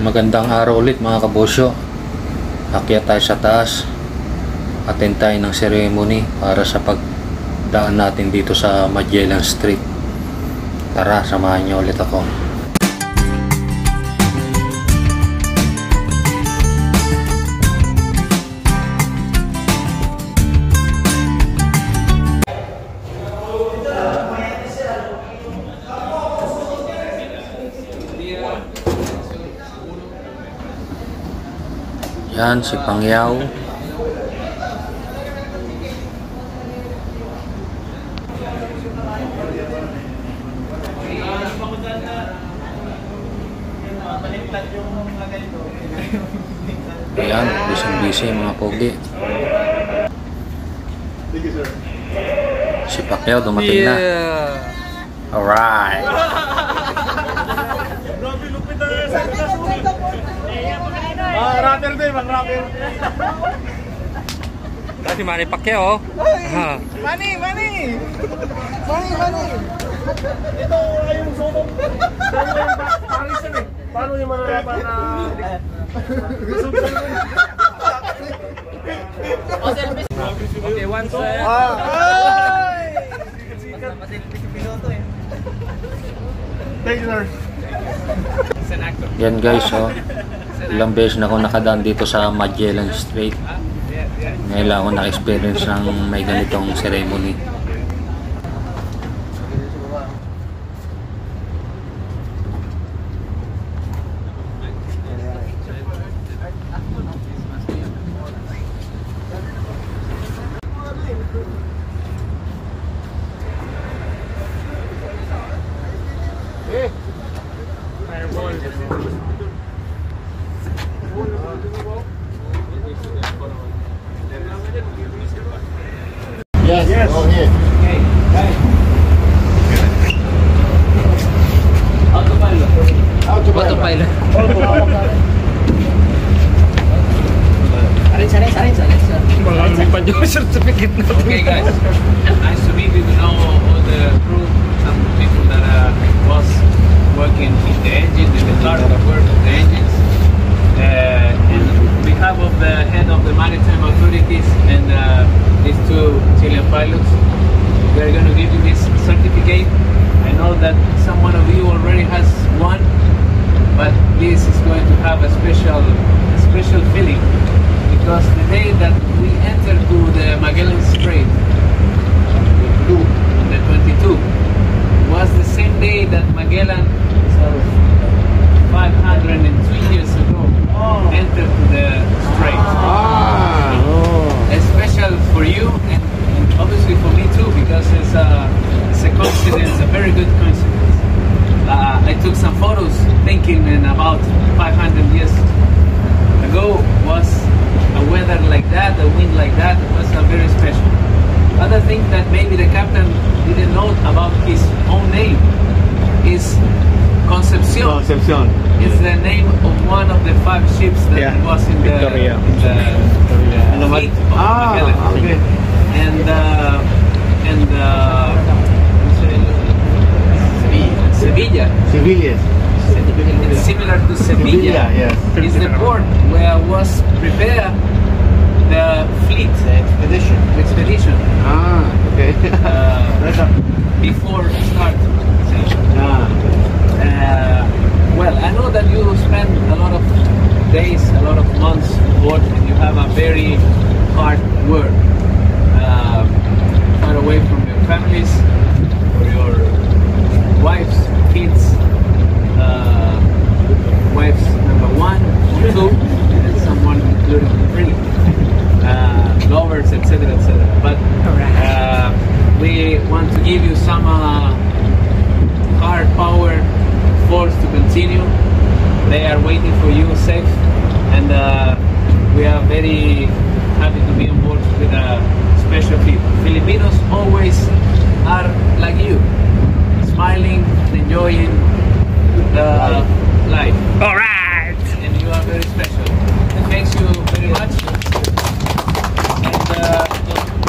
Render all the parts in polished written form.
Magandang araw ulit mga kabosyo. Akyat tayo sa taas. Attend tayo ng ceremony para sa pagdaan natin dito sa Magellan Street. Tara, samahan niyo ulit ako. Yan, si Pangyaw. Ayan, busy mga pogi. Si Pacquiao dumating na. Alright. Rapper din, mag-rapper. Si Manny Pacquiao. Manny! Ito ay yung sunog. Parisan eh. Paano yung manarapan na... Okay, once Thank you, sir. Yan guys, oh. Ilang beses na ako nakadaan dito sa Magellan Street. Ngayon lang ako naka-experience ng may ganitong ceremony. Yes. Oh, here. Okay, guys. Autopilot. Certificate na. Okay, guys. Nice to meet you. To know all the crew, some people that was working in the engine, in the car, the work of the engines. And on behalf of the head of the maritime authorities and these two Chilean pilots, we are going to give you this certificate. I know that some one of you already has one, but this is going to have a special feeling because the day that we entered to the Magellan Strait, the 22, was the same day that Magellan, so 502 years ago, entered to the strait. It's special for you and obviously for me too because it's a coincidence, a very good coincidence. I took some photos thinking and about 500 years ago was a weather like that, a wind like that, was a very special. Other thing that maybe the captain didn't know about his own name is Concepcion. It's the name of one of the 5 ships that was in the fleet of Magellan. Okay. And Sevilla. It's similar to Sevilla. Yes. Is the port where was prepared the fleet, expedition. Okay. Before start. Well, I know that you spend a lot of days, a lot of months aboard, and you have a very hard work. Far away from your families, or your wives, kids, wives number 1 or 2, and someone including 3, lovers, etc., etc. But we want to give you some hard power force to continue. They are waiting for you safe, and we are very happy to be on board with special people. Filipinos always are like you, smiling, enjoying the life. All right. And you are very special. Thanks you very much. And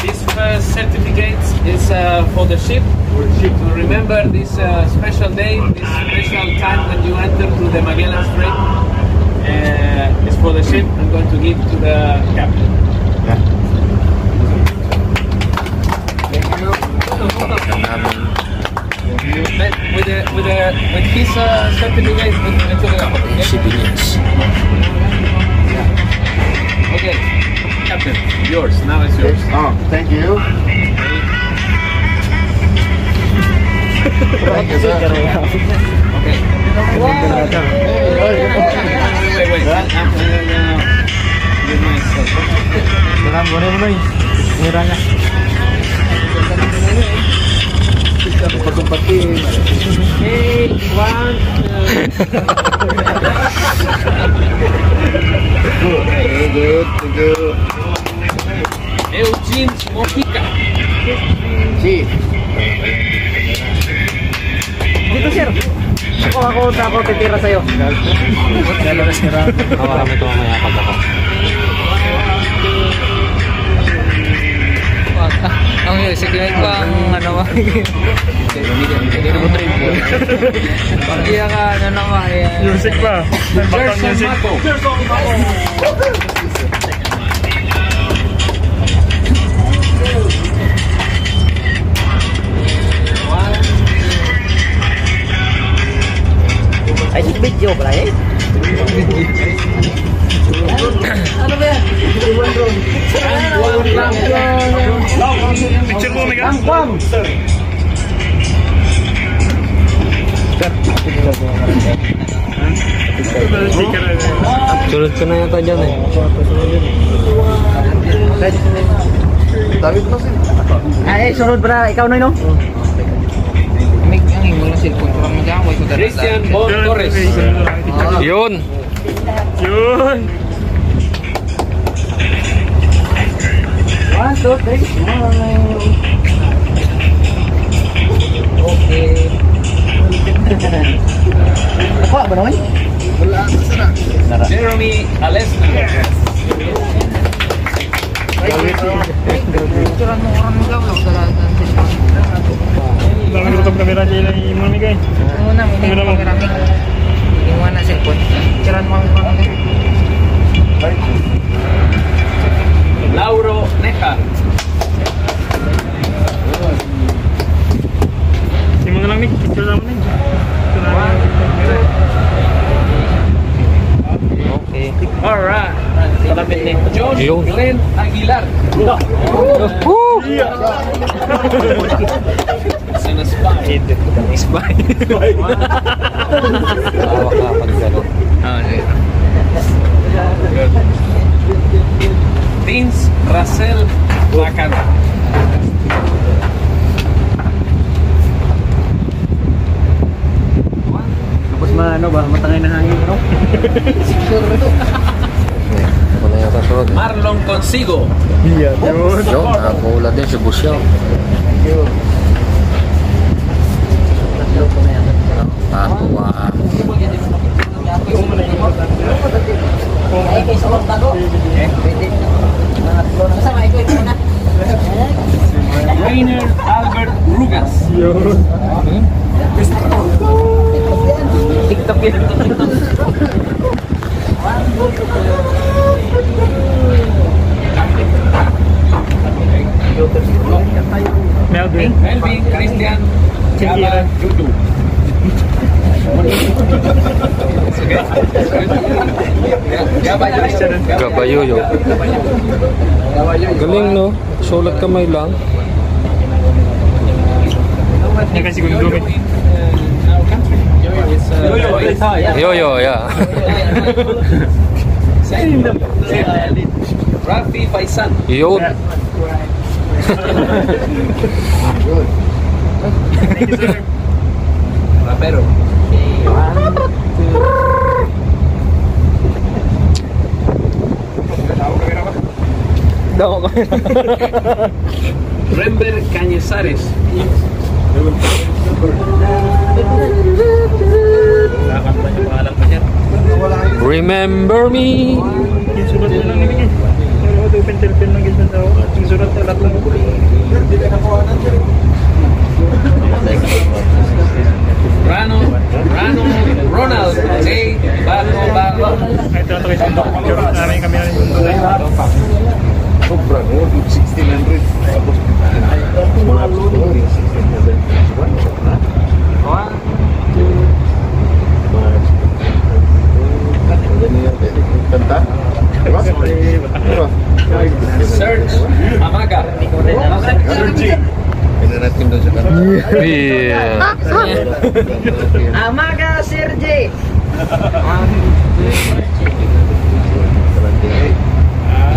this first certificate is for the ship. To remember this special day, this special time when you enter to the Magellan Strait. is for the ship. I'm going to give to the captain. With his certificate, to the Civilians. Okay, captain, yours. Now it's yours. Oh, thank you. Thank you, sir. Okay. Wait. Hey, one. Good. Eugene Mojica. Si. Dito sir. Ako titira sa'yo. Hawakan mo ito mamaya pag ako. Ang music like pang ano ba? Iya ka ano naman. Music ba? Gerson Maco. Ay, video pala eh. Ano ba yan? Picture mo, Mega. Sunod ka na yata dyan eh. Dami ko na sir. Ay, sunod pala. Ikaw na yun, no? Christian Bon Torres. Yun! Yun. 1, 2, 3. Okay. Apa ba naman? Jeremy Alesna. Dami ko itong kamera dyan yung mga Mega. Muna, muna mo kami. Iwan na cellphone. Tiran mo kami. Lauro Neja. Yung mga lang, Nick. Picture naman eh. Okay. Alright. Malapit ni John Yun. Glenn Aguilar. It's an spy. Spy. Tawak ka pag gano'n. Vince Russell Bacana. Tapos ano ba? Matangay na hangin, no? Ako na yata sunod. Marlon Consigo. Yun. Yun, nakakula din si Busyaw. Nakakuha. Ay, kay sulod na ko. Pwede. Kasama, ikaw muna. Rainer Albert Rugas. Yun. TikTok yun. Melvin. Melvin Christian Gaba Judu. Gabayuyo. Galing no? Sulat kamay lang. Yan kasi kung dumi. Yo, yeah. Rafi Paisan. Yun. Thank you, sir. Rapero. Daw ko. Rember Cañizares. Remember me. Yung sulat mo lang nabigay. Pero ito yung pentel-pen lang gisa tao. Yung sulat na lahat lang. Ronald J. Barro. Ay, Namin kami na yung tunay. Sobra, 1,600. Tapos, mga loan. 1, 2, kanta? Search Amaga. Searching. Pinanatin doon sa kanta. Amaga Sergey.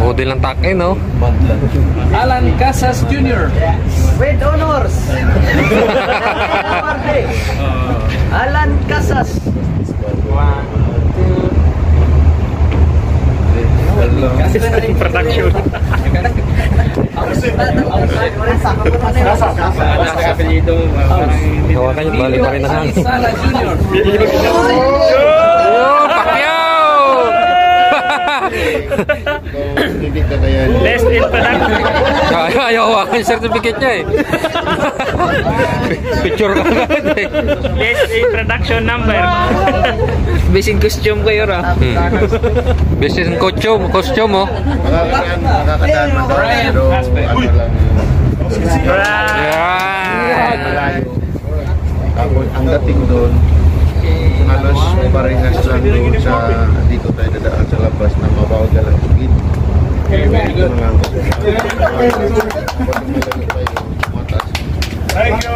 Model ng take, no? Alan Casas Jr. With honors. Alan Casas. Production. Hawakan niyo, balik pa rin na hangin. Sala Jr. Pacquiao! Hindi ka na yan. Best in production. Ayaw hawakan yung certificate niya eh. Picture ka agad eh. Best in production number. Best in costume kayo ra. Best in costume mo. Makakadaan man daw. Pero ano lang Yan! malayo. Tapos ang dating doon, halos parehas lang doon sa dito tayo dadaan sa labas na mabawag ka lang sa gitna. Okay, very good. Thank you.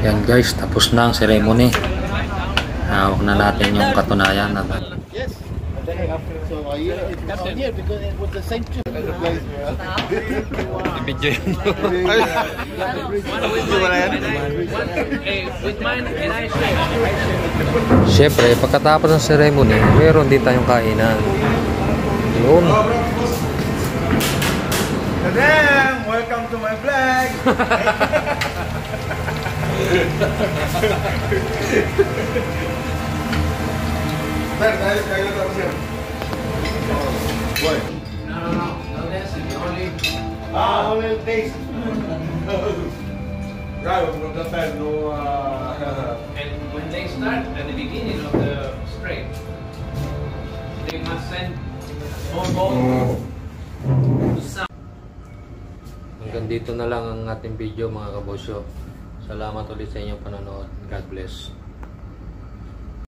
Yan guys, tapos na ang ceremony. Hawak na natin yung katunayan. Yes. So it was here because it was the same trip. Video yun. With mine and I share. Siyempre, pagkatapos ng ceremony, meron din tayong kainan. Yun. Tadam! Welcome to my vlog! Only taste. Right, with the time, no. And when they start at the beginning of the straight, they must send more balls to sound. Hanggang dito na lang ang ating video mga kabosyo. Salamat ulit sa inyong panonood. God bless.